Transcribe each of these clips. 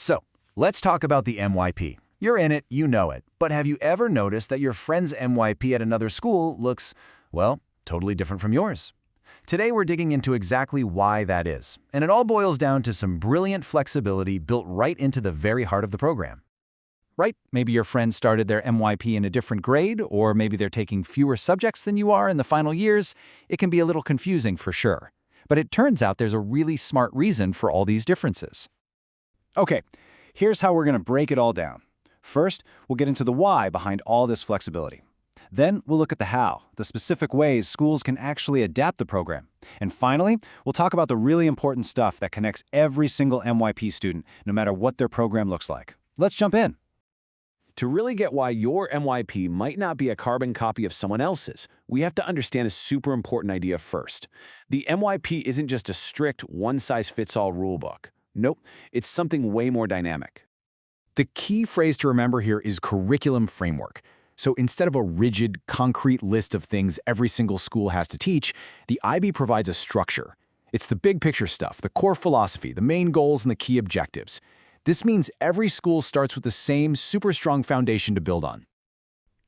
So, let's talk about the MYP. You're in it, you know it, but have you ever noticed that your friend's MYP at another school looks, well, totally different from yours? Today we're digging into exactly why that is, and it all boils down to some brilliant flexibility built right into the very heart of the program. Right? Maybe your friend started their MYP in a different grade, or maybe they're taking fewer subjects than you are in the final years. It can be a little confusing for sure. But it turns out there's a really smart reason for all these differences. Okay, here's how we're going to break it all down. First, we'll get into the why behind all this flexibility. Then we'll look at the how, the specific ways schools can actually adapt the program. And finally, we'll talk about the really important stuff that connects every single MYP student, no matter what their program looks like. Let's jump in. To really get why your MYP might not be a carbon copy of someone else's, we have to understand a super important idea first. The MYP isn't just a strict one-size-fits-all rulebook. Nope, it's something way more dynamic. The key phrase to remember here is curriculum framework. So instead of a rigid, concrete list of things every single school has to teach, the IB provides a structure. It's the big picture stuff, the core philosophy, the main goals, and the key objectives. This means every school starts with the same super strong foundation to build on.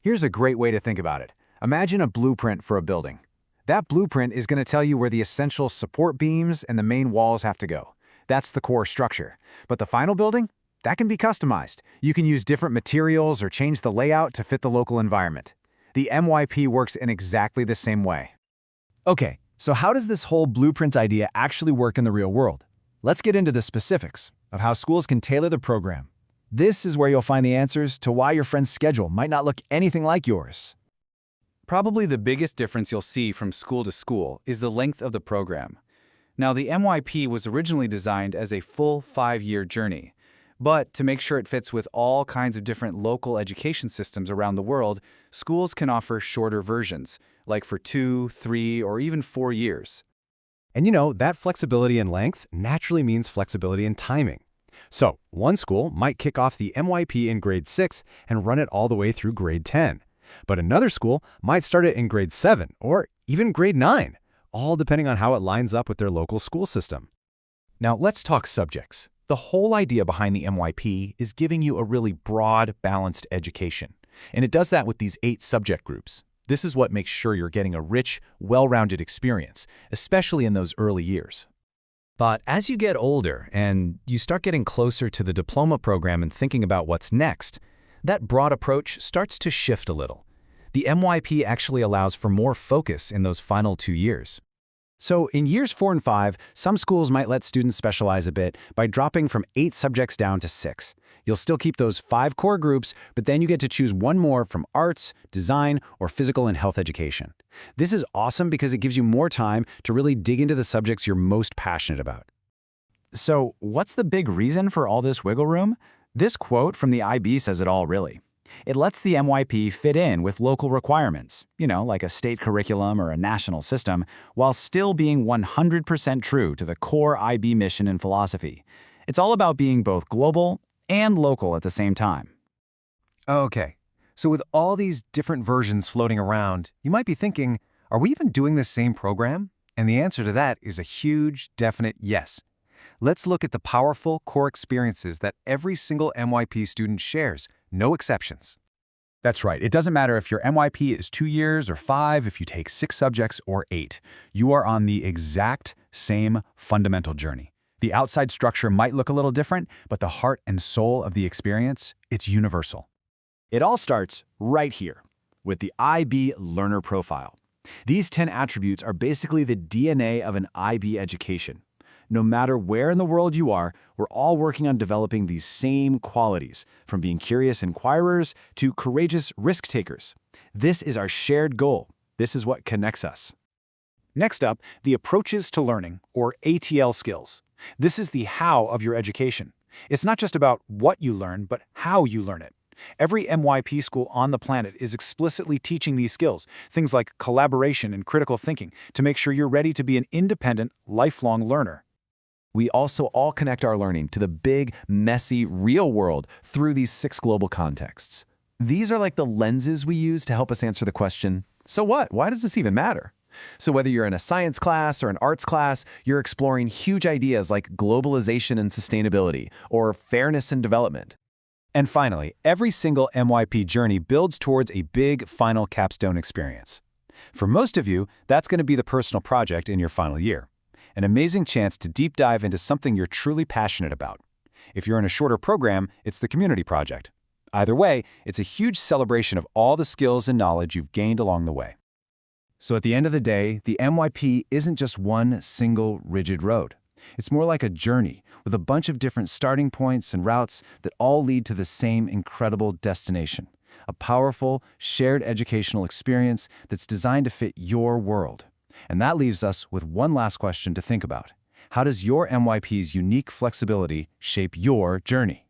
Here's a great way to think about it. Imagine a blueprint for a building. That blueprint is going to tell you where the essential support beams and the main walls have to go. That's the core structure. But the final building? That can be customized. You can use different materials or change the layout to fit the local environment. The MYP works in exactly the same way. Okay, so how does this whole blueprint idea actually work in the real world? Let's get into the specifics of how schools can tailor the program. This is where you'll find the answers to why your friend's schedule might not look anything like yours. Probably the biggest difference you'll see from school to school is the length of the program. Now, the MYP was originally designed as a full 5-year journey. But to make sure it fits with all kinds of different local education systems around the world, schools can offer shorter versions, like for 2, 3, or even 4 years. And you know, that flexibility in length naturally means flexibility in timing. So, one school might kick off the MYP in grade 6 and run it all the way through grade 10. But another school might start it in grade 7 or even grade 9, all depending on how it lines up with their local school system. Now let's talk subjects. The whole idea behind the MYP is giving you a really broad, balanced education. And it does that with these 8 subject groups. This is what makes sure you're getting a rich, well-rounded experience, especially in those early years. But as you get older and you start getting closer to the diploma program and thinking about what's next, that broad approach starts to shift a little. The MYP actually allows for more focus in those final 2 years. So in years 4 and 5, some schools might let students specialize a bit by dropping from 8 subjects down to 6. You'll still keep those 5 core groups, but then you get to choose one more from arts, design, or physical and health education. This is awesome because it gives you more time to really dig into the subjects you're most passionate about. So what's the big reason for all this wiggle room? This quote from the IB says it all, really. It lets the MYP fit in with local requirements, like a state curriculum or a national system, while still being 100% true to the core IB mission and philosophy. It's all about being both global and local at the same time. Okay, so with all these different versions floating around, you might be thinking, are we even doing the same program? And the answer to that is a huge, definite yes. Let's look at the powerful core experiences that every single MYP student shares, no exceptions. That's right. It doesn't matter if your MYP is 2 years or 5, if you take 6 subjects or 8. You are on the exact same fundamental journey. The outside structure might look a little different, but the heart and soul of the experience, it's universal. It all starts right here with the IB learner profile. These 10 attributes are basically the DNA of an IB education. No matter where in the world you are, we're all working on developing these same qualities, from being curious inquirers to courageous risk takers. This is our shared goal. This is what connects us. Next up, the approaches to learning, or ATL skills. This is the how of your education. It's not just about what you learn, but how you learn it. Every MYP school on the planet is explicitly teaching these skills, things like collaboration and critical thinking, to make sure you're ready to be an independent, lifelong learner. We also all connect our learning to the big, messy, real world through these 6 global contexts. These are like the lenses we use to help us answer the question, so what? Why does this even matter? So whether you're in a science class or an arts class, you're exploring huge ideas like globalization and sustainability, or fairness and development. And finally, every single MYP journey builds towards a big final capstone experience. For most of you, that's going to be the personal project in your final year. An amazing chance to deep dive into something you're truly passionate about. If you're in a shorter program, it's the community project. Either way, it's a huge celebration of all the skills and knowledge you've gained along the way. So at the end of the day, the MYP isn't just one single rigid road. It's more like a journey with a bunch of different starting points and routes that all lead to the same incredible destination. A powerful, shared educational experience that's designed to fit your world. And that leaves us with one last question to think about. How does your MYP's unique flexibility shape your journey?